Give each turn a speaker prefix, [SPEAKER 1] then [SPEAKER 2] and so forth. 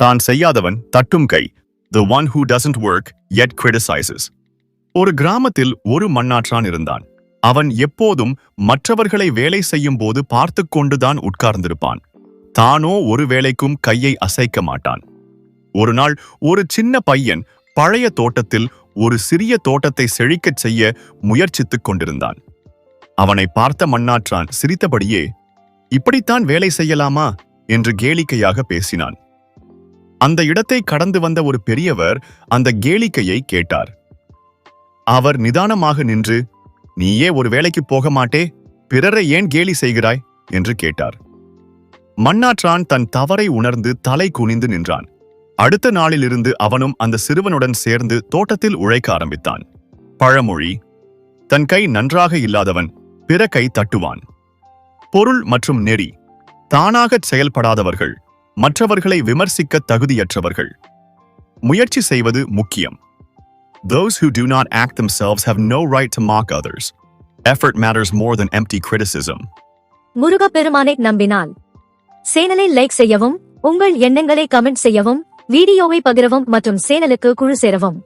[SPEAKER 1] தான் செய்யாதவன் தட்டும் கை. The one who doesn't work yet criticizes. ஒரு கிராமத்தில் ஒரு மண்ணாற்றான் இருந்தான். அவன் எப்போதும் மற்றவர்களை வேலை செய்யும் போது பார்த்து கொண்டுதான் உட்கார்ந்திருப்பான். தானோ ஒரு வேலைக்கும் கையை அசைக்க மாட்டான். ஒரு நாள் ஒரு சின்ன பையன் பழைய தோட்டத்தில் ஒரு சிறிய தோட்டத்தை செழிக்கச் செய்ய முயற்சித்துக் கொண்டிருந்தான். அவனை பார்த்த மண்ணாற்றான் சிரித்தபடியே, இப்படித்தான் வேலை செய்யலாமா என்று கேளிக்கையாக பேசினான். அந்த இடத்தை கடந்து வந்த ஒரு பெரியவர் அந்த கேளிக்கையை கேட்டார். அவர் நிதானமாக நின்று, நீயே ஒரு வேலைக்கு போக மாட்டே, பிறரை ஏன் கேலி செய்கிறாய் என்று கேட்டார். மண்ணாற்றான் தன் தவறை உணர்ந்து தலை குனிந்து நின்றான். அடுத்த நாளிலிருந்து அவனும் அந்த சிறுவனுடன் சேர்ந்து தோட்டத்தில் உழைக்க ஆரம்பித்தான். பழமொழி: தன் கை நன்றாக இல்லாதவன் பிற கை தட்டுவான். பொருள் மற்றும் நெறி: தானாகச் செயல்படாதவர்கள் மற்றவர்களை விமர்சிக்க தகுதியற்றவர்கள். முயற்சி செய்வது முக்கியம். Those who do not act themselves have no right to mock others. Effort matters more than empty criticism.
[SPEAKER 2] முருகப்பெருமானை நம்பினால் சேனலை லைக் செய்யவும், உங்கள் எண்ணங்களை கமெண்ட் செய்யவும், வீடியோவை பகிரவும் மற்றும் சேனலுக்கு குழு சேரவும்.